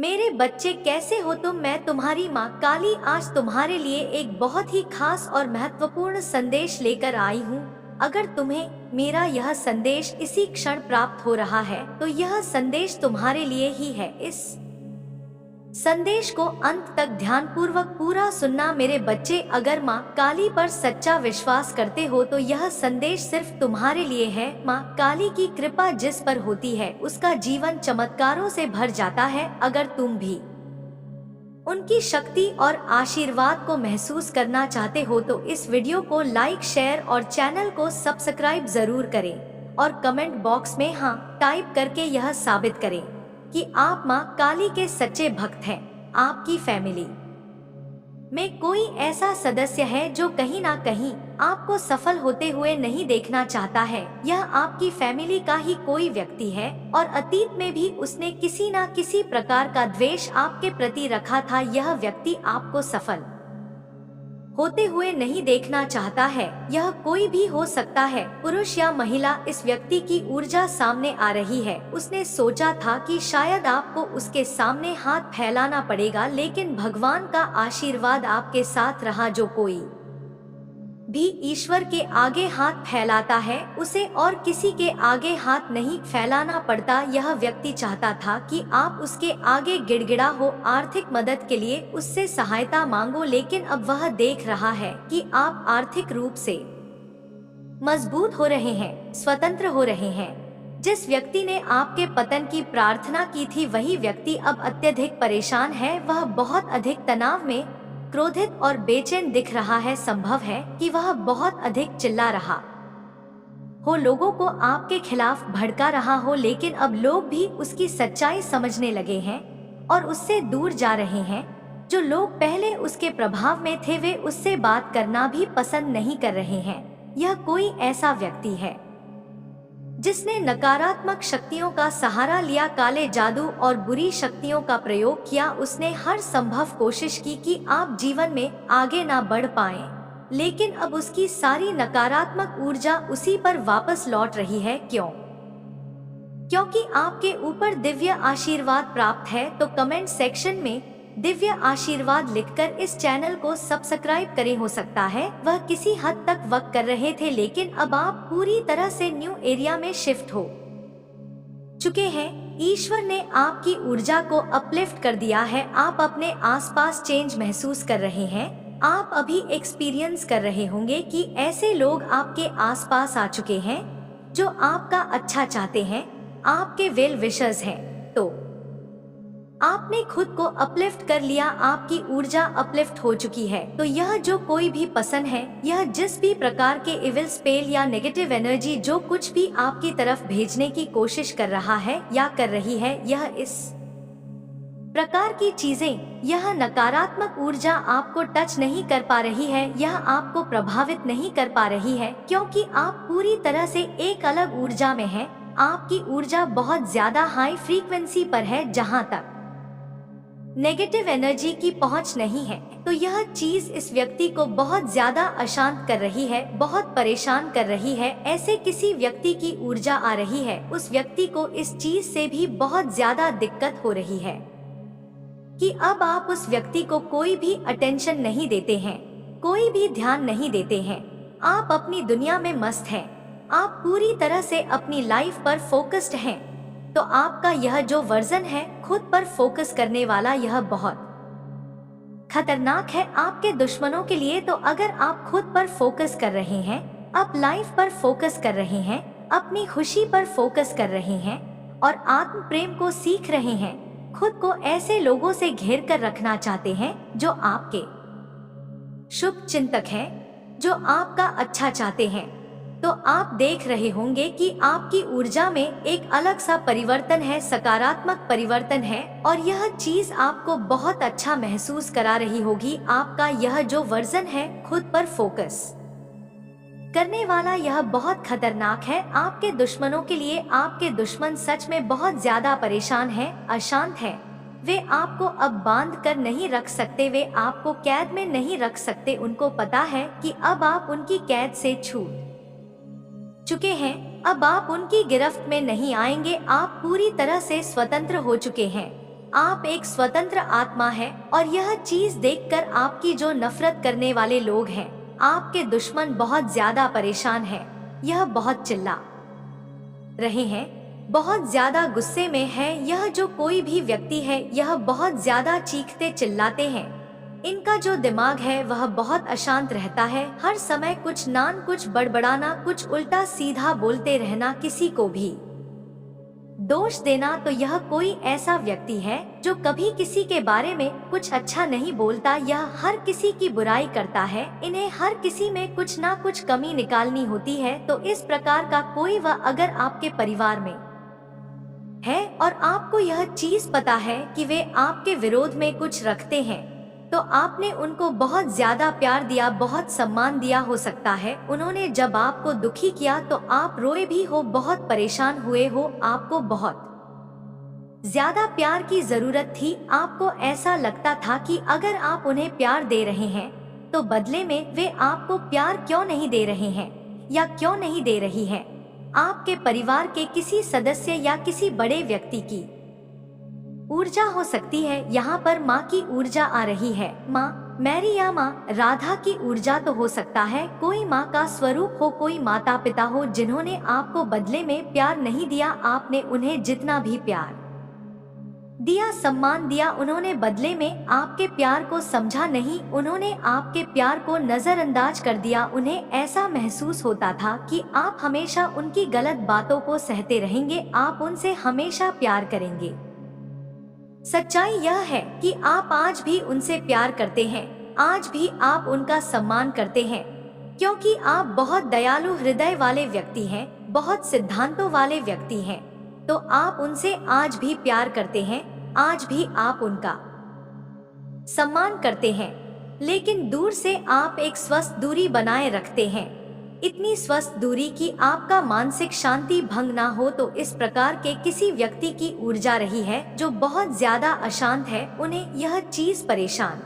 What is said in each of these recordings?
मेरे बच्चे कैसे हो तुम। मैं तुम्हारी माँ काली आज तुम्हारे लिए एक बहुत ही खास और महत्वपूर्ण संदेश लेकर आई हूँ। अगर तुम्हें मेरा यह संदेश इसी क्षण प्राप्त हो रहा है तो यह संदेश तुम्हारे लिए ही है। इस संदेश को अंत तक ध्यानपूर्वक पूरा सुनना मेरे बच्चे। अगर माँ काली पर सच्चा विश्वास करते हो तो यह संदेश सिर्फ तुम्हारे लिए है। माँ काली की कृपा जिस पर होती है उसका जीवन चमत्कारों से भर जाता है। अगर तुम भी उनकी शक्ति और आशीर्वाद को महसूस करना चाहते हो तो इस वीडियो को लाइक, शेयर और चैनल को सब्सक्राइब जरूर करें और कमेंट बॉक्स में हाँ टाइप करके यह साबित करें कि आप माँ काली के सच्चे भक्त हैं। आपकी फैमिली में कोई ऐसा सदस्य है जो कहीं ना कहीं आपको सफल होते हुए नहीं देखना चाहता है। यह आपकी फैमिली का ही कोई व्यक्ति है और अतीत में भी उसने किसी ना किसी प्रकार का द्वेष आपके प्रति रखा था। यह व्यक्ति आपको सफल होते हुए नहीं देखना चाहता है। यह कोई भी हो सकता है, पुरुष या महिला। इस व्यक्ति की ऊर्जा सामने आ रही है। उसने सोचा था कि शायद आपको उसके सामने हाथ फैलाना पड़ेगा, लेकिन भगवान का आशीर्वाद आपके साथ रहा। जो कोई भी ईश्वर के आगे हाथ फैलाता है उसे और किसी के आगे हाथ नहीं फैलाना पड़ता। यह व्यक्ति चाहता था कि आप उसके आगे गिड़गिड़ा हो, आर्थिक मदद के लिए उससे सहायता मांगो, लेकिन अब वह देख रहा है कि आप आर्थिक रूप से मजबूत हो रहे हैं, स्वतंत्र हो रहे हैं। जिस व्यक्ति ने आपके पतन की प्रार्थना की थी वही व्यक्ति अब अत्यधिक परेशान है। वह बहुत अधिक तनाव में, क्रोधित और बेचैन दिख रहा है। संभव है कि वह बहुत अधिक चिल्ला रहा हो, लोगों को आपके खिलाफ भड़का रहा हो, लेकिन अब लोग भी उसकी सच्चाई समझने लगे हैं और उससे दूर जा रहे हैं। जो लोग पहले उसके प्रभाव में थे वे उससे बात करना भी पसंद नहीं कर रहे हैं। यह कोई ऐसा व्यक्ति है जिसने नकारात्मक शक्तियों का सहारा लिया, काले जादू और बुरी शक्तियों का प्रयोग किया। उसने हर संभव कोशिश की कि आप जीवन में आगे ना बढ़ पाएं, लेकिन अब उसकी सारी नकारात्मक ऊर्जा उसी पर वापस लौट रही है। क्यों? क्योंकि आपके ऊपर दिव्य आशीर्वाद प्राप्त है। तो कमेंट सेक्शन में दिव्य आशीर्वाद लिखकर इस चैनल को सब्सक्राइब करें। हो सकता है वह किसी हद तक वक्त कर रहे थे, लेकिन अब आप पूरी तरह से न्यू एरिया में शिफ्ट हो चुके हैं। ईश्वर ने आपकी ऊर्जा को अपलिफ्ट कर दिया है। आप अपने आसपास चेंज महसूस कर रहे हैं। आप अभी एक्सपीरियंस कर रहे होंगे कि ऐसे लोग आपके आसपास आ चुके हैं जो आपका अच्छा चाहते हैं, आपके वेल विशर्स हैं। तो आपने खुद को अपलिफ्ट कर लिया, आपकी ऊर्जा अपलिफ्ट हो चुकी है। तो यह जो कोई भी पसंद है, यह जिस भी प्रकार के इविल स्पेल या नेगेटिव एनर्जी जो कुछ भी आपकी तरफ भेजने की कोशिश कर रहा है या कर रही है, यह इस प्रकार की चीजें, यह नकारात्मक ऊर्जा आपको टच नहीं कर पा रही है, यह आपको प्रभावित नहीं कर पा रही है, क्योंकि आप पूरी तरह से एक अलग ऊर्जा में हैं। आपकी ऊर्जा बहुत ज्यादा हाई फ्रीक्वेंसी पर है, जहां तक नेगेटिव एनर्जी की पहुंच नहीं है। तो यह चीज इस व्यक्ति को बहुत ज्यादा अशांत कर रही है, बहुत परेशान कर रही है। ऐसे किसी व्यक्ति की ऊर्जा आ रही है, उस व्यक्ति को इस चीज से भी बहुत ज्यादा दिक्कत हो रही है कि अब आप उस व्यक्ति को कोई भी अटेंशन नहीं देते हैं, कोई भी ध्यान नहीं देते हैं। आप अपनी दुनिया में मस्त हैं, आप पूरी तरह से अपनी लाइफ पर फोकस्ड हैं। तो आपका यह जो वर्जन है खुद पर फोकस करने वाला, यह बहुत खतरनाक है आपके दुश्मनों के लिए। तो अगर आप खुद पर फोकस कर रहे हैं, आप लाइफ पर फोकस कर रहे हैं, अपनी खुशी पर फोकस कर रहे हैं और आत्म प्रेम को सीख रहे हैं, खुद को ऐसे लोगों से घेर कर रखना चाहते हैं जो आपके शुभ चिंतक हैं, जो आपका अच्छा चाहते हैं, तो आप देख रहे होंगे कि आपकी ऊर्जा में एक अलग सा परिवर्तन है, सकारात्मक परिवर्तन है और यह चीज आपको बहुत अच्छा महसूस करा रही होगी। आपका यह जो वर्जन है खुद पर फोकस करने वाला, यह बहुत खतरनाक है आपके दुश्मनों के लिए। आपके दुश्मन सच में बहुत ज्यादा परेशान हैं, अशांत हैं। वे आपको अब बांध कर नहीं रख सकते, वे आपको कैद में नहीं रख सकते। उनको पता है कि अब आप उनकी कैद से छूट चुके हैं, अब आप उनकी गिरफ्त में नहीं आएंगे। आप पूरी तरह से स्वतंत्र हो चुके हैं। आप एक स्वतंत्र आत्मा है और यह चीज देखकर आपकी जो नफरत करने वाले लोग हैं, आपके दुश्मन बहुत ज्यादा परेशान हैं। यह बहुत चिल्ला रहे हैं, बहुत ज्यादा गुस्से में है। यह जो कोई भी व्यक्ति है यह बहुत ज्यादा चीखते चिल्लाते हैं। इनका जो दिमाग है वह बहुत अशांत रहता है, हर समय कुछ कुछ बड़बड़ाना, कुछ उल्टा सीधा बोलते रहना, किसी को भी दोष देना। तो यह कोई ऐसा व्यक्ति है जो कभी किसी के बारे में कुछ अच्छा नहीं बोलता। यह हर किसी की बुराई करता है, इन्हें हर किसी में कुछ ना कुछ कमी निकालनी होती है। तो इस प्रकार का कोई वह अगर आपके परिवार में है और आपको यह चीज पता है कि वे आपके विरोध में कुछ रखते हैं, तो आपने उनको बहुत ज्यादा प्यार दिया, बहुत सम्मान दिया हो सकता है। उन्होंने जब आपको दुखी किया तो आप रोए भी हो, बहुत परेशान हुए हो, आपको बहुत ज्यादा प्यार की जरूरत थी। आपको ऐसा लगता था कि अगर आप उन्हें प्यार दे रहे हैं तो बदले में वे आपको प्यार क्यों नहीं दे रहे हैं या क्यों नहीं दे रही हैं। आपके परिवार के किसी सदस्य या किसी बड़े व्यक्ति की ऊर्जा हो सकती है। यहाँ पर माँ की ऊर्जा आ रही है, माँ मैरी या माँ राधा की ऊर्जा तो हो सकता है, कोई माँ का स्वरूप हो, कोई माता पिता हो जिन्होंने आपको बदले में प्यार नहीं दिया। आपने उन्हें जितना भी प्यार दिया, सम्मान दिया, उन्होंने बदले में आपके प्यार को समझा नहीं, उन्होंने आपके प्यार को नजरअंदाज कर दिया। उन्हें ऐसा महसूस होता था कि आप हमेशा उनकी गलत बातों को सहते रहेंगे, आप उनसे हमेशा प्यार करेंगे। सच्चाई यह है कि आप आज भी उनसे प्यार करते हैं, आज भी आप उनका सम्मान करते हैं, क्योंकि आप बहुत दयालु हृदय वाले व्यक्ति हैं, बहुत सिद्धांतों वाले व्यक्ति हैं। तो आप उनसे आज भी प्यार करते हैं, आज भी आप उनका सम्मान करते हैं, लेकिन दूर से आप एक स्वस्थ दूरी बनाए रखते हैं, इतनी स्वस्थ दूरी कि आपका मानसिक शांति भंग ना हो। तो इस प्रकार के किसी व्यक्ति की ऊर्जा रही है जो बहुत ज्यादा अशांत है, उन्हें यह चीज परेशान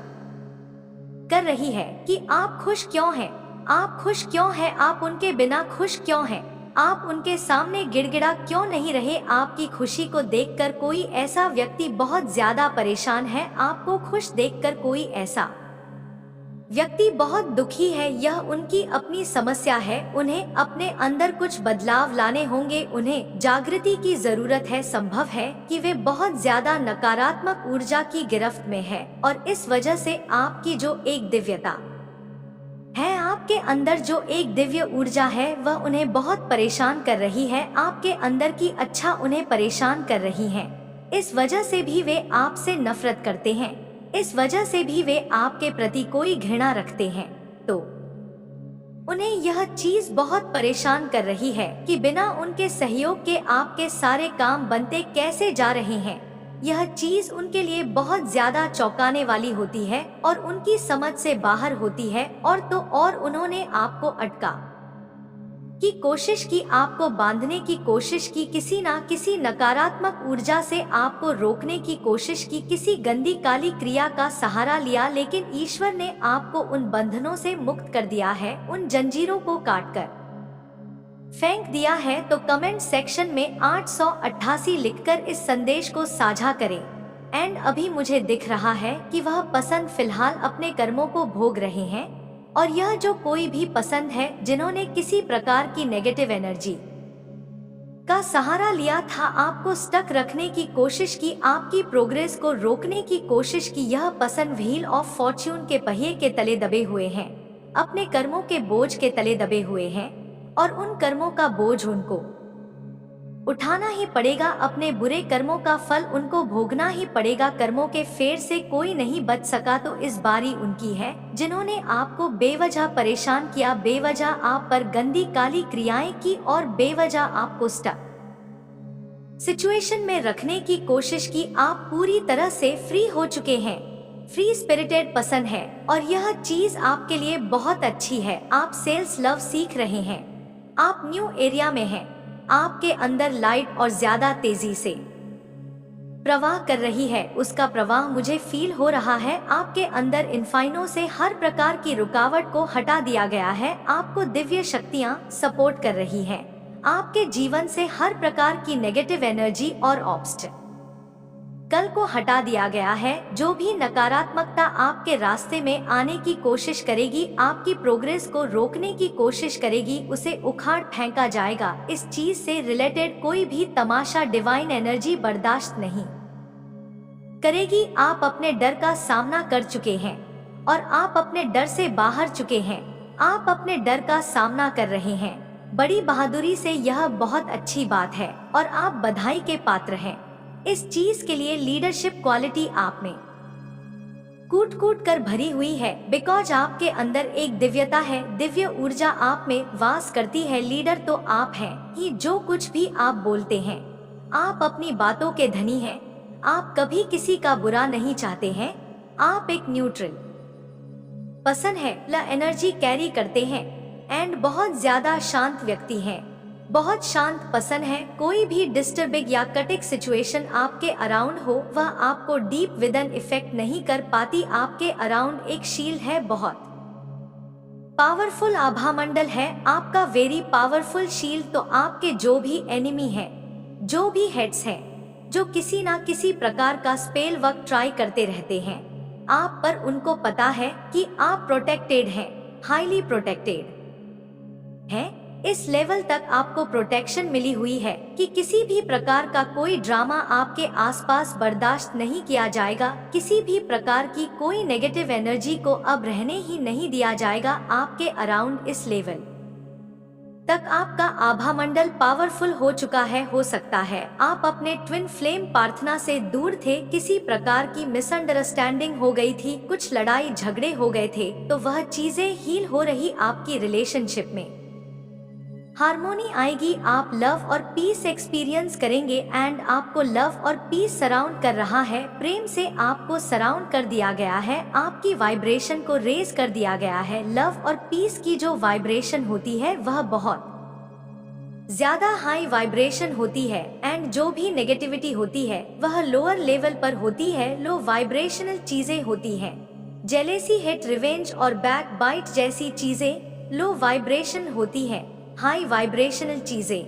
कर रही है कि आप खुश क्यों हैं, आप खुश क्यों हैं, आप उनके बिना खुश क्यों हैं, आप उनके सामने गिड़गिड़ा क्यों नहीं रहे। आपकी खुशी को देखकर कोई ऐसा व्यक्ति बहुत ज्यादा परेशान है, आपको खुश देखकर कोई ऐसा व्यक्ति बहुत दुखी है। यह उनकी अपनी समस्या है, उन्हें अपने अंदर कुछ बदलाव लाने होंगे, उन्हें जागृति की जरूरत है। संभव है कि वे बहुत ज्यादा नकारात्मक ऊर्जा की गिरफ्त में है और इस वजह से आपकी जो एक दिव्यता है, आपके अंदर जो एक दिव्य ऊर्जा है, वह उन्हें बहुत परेशान कर रही है। आपके अंदर की अच्छा उन्हें परेशान कर रही है। इस वजह से भी वे आपसे नफरत करते हैं, इस वजह से भी वे आपके प्रति कोई घृणा रखते हैं। तो उन्हें यह चीज बहुत परेशान कर रही है कि बिना उनके सहयोग के आपके सारे काम बनते कैसे जा रहे हैं। यह चीज उनके लिए बहुत ज्यादा चौंकाने वाली होती है और उनकी समझ से बाहर होती है। और तो और उन्होंने आपको अटका की कोशिश की, आपको बांधने की कोशिश की, किसी ना किसी नकारात्मक ऊर्जा से आपको रोकने की कोशिश की, किसी गंदी काली क्रिया का सहारा लिया, लेकिन ईश्वर ने आपको उन बंधनों से मुक्त कर दिया है, उन जंजीरों को काटकर फेंक दिया है। तो कमेंट सेक्शन में 888 लिखकर इस संदेश को साझा करें। एंड अभी मुझे दिख रहा है कि वह पसंद फिलहाल अपने कर्मों को भोग रहे हैं और यह जो कोई भी पसंद है जिन्होंने किसी प्रकार की नेगेटिव एनर्जी का सहारा लिया था, आपको स्टक रखने की कोशिश की, आपकी प्रोग्रेस को रोकने की कोशिश की, यह पसंद व्हील ऑफ फॉर्च्यून के पहिए के तले दबे हुए हैं, अपने कर्मों के बोझ के तले दबे हुए हैं और उन कर्मों का बोझ उनको उठाना ही पड़ेगा, अपने बुरे कर्मों का फल उनको भोगना ही पड़ेगा। कर्मों के फेर से कोई नहीं बच सका, तो इस बारी उनकी है जिन्होंने आपको बेवजह परेशान किया, बेवजह आप पर गंदी काली क्रियाएं की और बेवजह आपको स्टक सिचुएशन में रखने की कोशिश की। आप पूरी तरह से फ्री हो चुके हैं, फ्री स्पिरिटेड पसंद है और यह चीज आपके लिए बहुत अच्छी है। आप सेल्स लव सीख रहे हैं, आप न्यू एरिया में हैं, आपके अंदर लाइट और ज्यादा तेजी से प्रवाह कर रही है, उसका प्रवाह मुझे फील हो रहा है। आपके अंदर इनफाइनों से हर प्रकार की रुकावट को हटा दिया गया है, आपको दिव्य शक्तियां सपोर्ट कर रही हैं। आपके जीवन से हर प्रकार की नेगेटिव एनर्जी और ऑब्स्टेकल कल को हटा दिया गया है। जो भी नकारात्मकता आपके रास्ते में आने की कोशिश करेगी, आपकी प्रोग्रेस को रोकने की कोशिश करेगी, उसे उखाड़ फेंका जाएगा। इस चीज से रिलेटेड कोई भी तमाशा डिवाइन एनर्जी बर्दाश्त नहीं करेगी। आप अपने डर का सामना कर चुके हैं और आप अपने डर से बाहर चुके हैं। आप अपने डर का सामना कर रहे हैं बड़ी बहादुरी से। यह बहुत अच्छी बात है और आप बधाई के पात्र हैं। इस चीज के लिए लीडरशिप क्वालिटी आप में कूट कूट कर भरी हुई है, बिकॉज आपके अंदर एक दिव्यता है, दिव्य ऊर्जा आप में वास करती है। लीडर तो आप हैं ही। जो कुछ भी आप बोलते हैं, आप अपनी बातों के धनी हैं। आप कभी किसी का बुरा नहीं चाहते हैं। आप एक न्यूट्रल पसंद है ला एनर्जी कैरी करते हैं एंड बहुत ज्यादा शांत व्यक्ति हैं। बहुत शांत पसंद है। कोई भी डिस्टर्बिंग या कटिक सिचुएशन आपके अराउंड हो, वह आपको डीप विदन इफेक्ट नहीं कर पाती। आपके अराउंड एक शील्ड है, बहुत पावरफुल आभा मंडल है आपका, वेरी पावरफुल शील्ड। तो आपके जो भी एनिमी है, जो भी हेड्स हैं, जो किसी ना किसी प्रकार का स्पेल वर्क ट्राई करते रहते हैं आप पर, उनको पता है कि आप प्रोटेक्टेड हैं, हाईली प्रोटेक्टेड हैं। इस लेवल तक आपको प्रोटेक्शन मिली हुई है कि किसी भी प्रकार का कोई ड्रामा आपके आसपास बर्दाश्त नहीं किया जाएगा। किसी भी प्रकार की कोई नेगेटिव एनर्जी को अब रहने ही नहीं दिया जाएगा आपके अराउंड। इस लेवल तक आपका आभा मंडल पावरफुल हो चुका है। हो सकता है आप अपने ट्विन फ्लेम प्रार्थना से दूर थे, किसी प्रकार की मिसअंडरस्टैंडिंग हो गई थी, कुछ लड़ाई झगड़े हो गए थे, तो वह चीजें हील हो रही। आपकी रिलेशनशिप में हार्मोनी आएगी। आप लव और पीस एक्सपीरियंस करेंगे एंड आपको लव और पीस सराउंड कर रहा है। प्रेम से आपको सराउंड कर दिया गया है, आपकी वाइब्रेशन को रेज कर दिया गया है। लव और पीस की जो वाइब्रेशन होती है वह बहुत ज्यादा हाई वाइब्रेशन होती है एंड जो भी नेगेटिविटी होती है वह लोअर लेवल पर होती है, लो वाइब्रेशनल चीजें होती हैं। जेलेसी, हेट, रिवेंज और बैक बाइट जैसी चीजें लो वाइब्रेशन होती है, हाई वाइब्रेशनल चीजें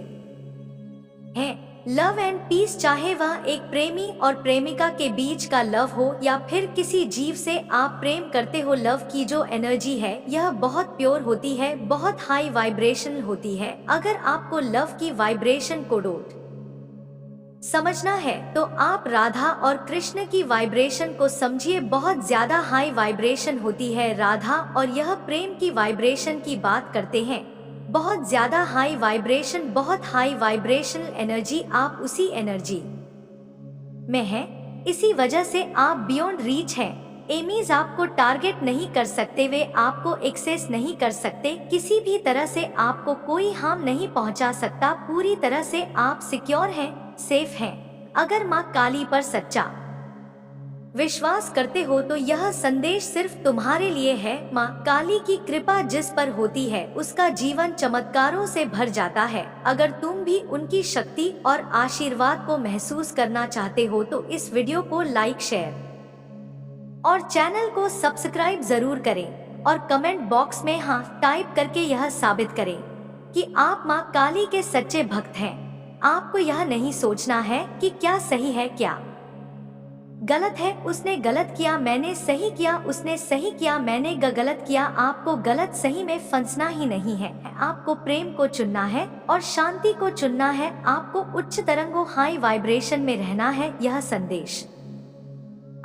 हैं। लव एंड पीस, चाहे वह एक प्रेमी और प्रेमिका के बीच का लव हो या फिर किसी जीव से आप प्रेम करते हो, लव की जो एनर्जी है यह बहुत प्योर होती है, बहुत हाई वाइब्रेशनल होती है। अगर आपको लव की वाइब्रेशन को डोट समझना है तो आप राधा और कृष्ण की वाइब्रेशन को समझिए, बहुत ज्यादा हाई वाइब्रेशन होती है राधा, और यह प्रेम की वाइब्रेशन की बात करते हैं, बहुत ज्यादा हाई वाइब्रेशन, बहुत हाई वाइब्रेशनल एनर्जी। आप उसी एनर्जी में हैं, इसी वजह से आप बियॉन्ड रीच हैं। एमीज आपको टारगेट नहीं कर सकते, वे आपको एक्सेस नहीं कर सकते, किसी भी तरह से आपको कोई हार्म नहीं पहुंचा सकता। पूरी तरह से आप सिक्योर हैं, सेफ हैं। अगर माँ काली पर सच्चा विश्वास करते हो तो यह संदेश सिर्फ तुम्हारे लिए है। माँ काली की कृपा जिस पर होती है उसका जीवन चमत्कारों से भर जाता है। अगर तुम भी उनकी शक्ति और आशीर्वाद को महसूस करना चाहते हो तो इस वीडियो को लाइक, शेयर और चैनल को सब्सक्राइब जरूर करें और कमेंट बॉक्स में हाँ टाइप करके यह साबित करें कि आप माँ काली के सच्चे भक्त हैं। आपको यह नहीं सोचना है कि क्या सही है क्या गलत है। उसने गलत किया, मैंने सही किया, उसने सही किया, मैंने गलत किया। आपको गलत सही में फंसना ही नहीं है। आपको प्रेम को चुनना है और शांति को चुनना है। आपको उच्च तरंगों, हाई वाइब्रेशन में रहना है। यह संदेश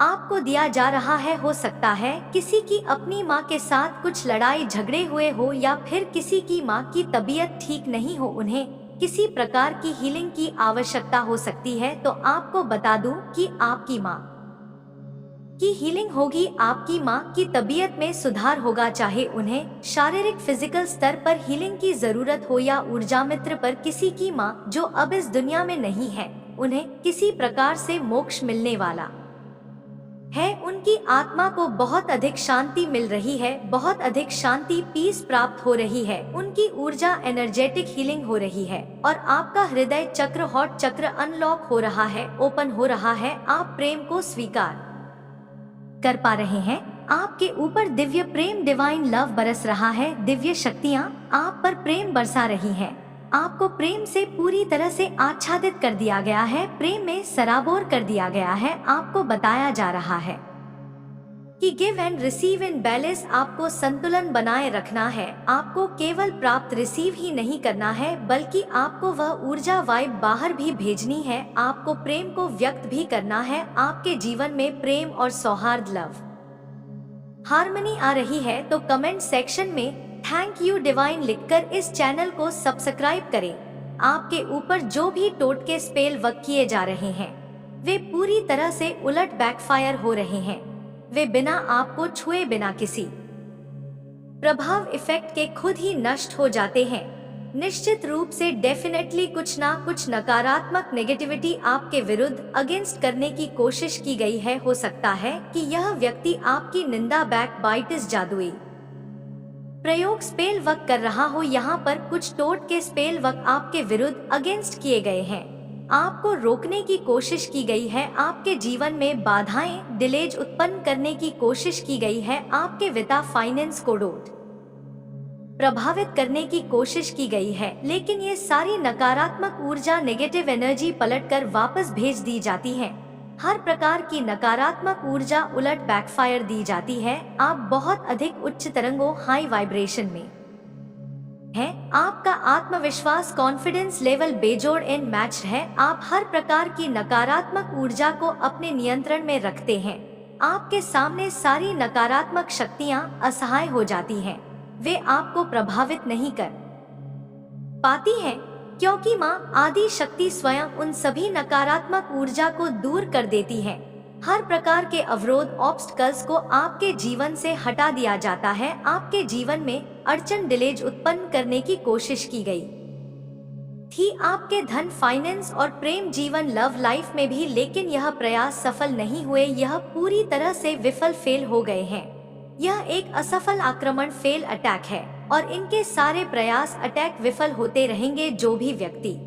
आपको दिया जा रहा है। हो सकता है किसी की अपनी माँ के साथ कुछ लड़ाई झगड़े हुए हो या फिर किसी की माँ की तबीयत ठीक नहीं हो, उन्हें किसी प्रकार की हीलिंग की आवश्यकता हो सकती है। तो आपको बता दूं कि आपकी माँ की हीलिंग होगी, आपकी माँ की तबीयत में सुधार होगा, चाहे उन्हें शारीरिक फिजिकल स्तर पर हीलिंग की जरूरत हो या ऊर्जा मित्र पर। किसी की माँ जो अब इस दुनिया में नहीं है, उन्हें किसी प्रकार से मोक्ष मिलने वाला है। उनकी आत्मा को बहुत अधिक शांति मिल रही है, बहुत अधिक शांति, पीस प्राप्त हो रही है। उनकी ऊर्जा एनर्जेटिक हीलिंग हो रही है और आपका हृदय चक्र, हॉट चक्र अनलॉक हो रहा है, ओपन हो रहा है। आप प्रेम को स्वीकार कर पा रहे हैं। आपके ऊपर दिव्य प्रेम, डिवाइन लव बरस रहा है। दिव्य शक्तियाँ आप पर प्रेम बरसा रही हैं। आपको प्रेम से पूरी तरह से आच्छादित कर दिया गया है, प्रेम में सराबोर कर दिया गया है। आपको बताया जा रहा है कि give and receive in balance, आपको संतुलन बनाए रखना है। आपको केवल प्राप्त रिसीव ही नहीं करना है, बल्कि आपको वह ऊर्जा वाइब बाहर भी भेजनी है। आपको प्रेम को व्यक्त भी करना है। आपके जीवन में प्रेम और सौहार्द, लव, हार्मनी आ रही है तो कमेंट सेक्शन में थैंक यू डिवाइन लिखकर इस चैनल को सब्सक्राइब करें। आपके ऊपर जो भी टोटके स्पेल वर्क किए जा रहे हैं वे पूरी तरह से उलट बैकफायर हो रहे हैं। वे बिना आपको छुए, बिना किसी प्रभाव इफेक्ट के खुद ही नष्ट हो जाते हैं। निश्चित रूप से डेफिनेटली कुछ ना कुछ नकारात्मक नेगेटिविटी आपके विरुद्ध अगेंस्ट करने की कोशिश की गई है। हो सकता है कि यह व्यक्ति आपकी निंदा, बैक बाइटिस, जादुई प्रयोग स्पेल वर्क कर रहा हो। यहाँ पर कुछ टोट के स्पेल वर्क आपके विरुद्ध अगेंस्ट किए गए हैं। आपको रोकने की कोशिश की गई है। आपके जीवन में बाधाएं, डिलेज उत्पन्न करने की कोशिश की गई है। आपके वित्त, फाइनेंस को प्रभावित करने की कोशिश की गई है। लेकिन ये सारी नकारात्मक ऊर्जा, नेगेटिव एनर्जी पलटकर वापस भेज दी जाती है। हर प्रकार की नकारात्मक ऊर्जा उलट बैकफायर दी जाती है। आप बहुत अधिक उच्च तरंगों, हाई वाइब्रेशन में हैं। आपका आत्मविश्वास, कॉन्फिडेंस लेवल बेजोड़ इन मैच है। आप हर प्रकार की नकारात्मक ऊर्जा को अपने नियंत्रण में रखते हैं। आपके सामने सारी नकारात्मक शक्तियां असहाय हो जाती हैं। वे आपको प्रभावित नहीं कर पाती हैं, क्योंकि माँ आदि शक्ति स्वयं उन सभी नकारात्मक ऊर्जा को दूर कर देती है। हर प्रकार के अवरोध, ऑब्स्टकल्स को आपके जीवन से हटा दिया जाता है। आपके जीवन में अड़चन, डिलेज उत्पन्न करने की कोशिश की गई थी आपके धन, फाइनेंस और प्रेम जीवन, लव लाइफ में भी, लेकिन यह प्रयास सफल नहीं हुए। यह पूरी तरह से विफल, फेल हो गए हैं। यह एक असफल आक्रमण, फेल अटैक है और इनके सारे प्रयास, अटैक विफल होते रहेंगे। जो भी व्यक्ति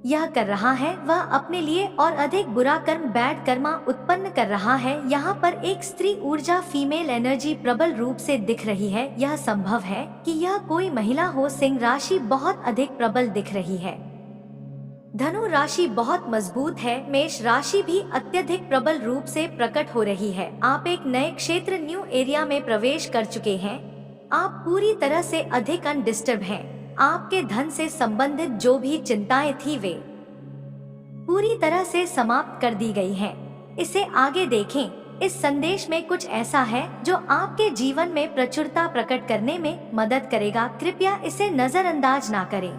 यह कर रहा है वह अपने लिए और अधिक बुरा कर्म, बैड कर्मा उत्पन्न कर रहा है। यहाँ पर एक स्त्री ऊर्जा, फीमेल एनर्जी प्रबल रूप से दिख रही है। यह संभव है कि यह कोई महिला हो। सिंह राशि बहुत अधिक प्रबल दिख रही है। धनु राशि बहुत मजबूत है। मेष राशि भी अत्यधिक प्रबल रूप से प्रकट हो रही है। आप एक नए क्षेत्र, न्यू एरिया में प्रवेश कर चुके हैं। आप पूरी तरह से अधिक अनडिस्टर्ब हैं। आपके धन से संबंधित जो भी चिंताएं थी वे पूरी तरह से समाप्त कर दी गई हैं। इसे आगे देखें। इस संदेश में कुछ ऐसा है जो आपके जीवन में प्रचुरता प्रकट करने में मदद करेगा। कृपया इसे नजरअंदाज ना करें।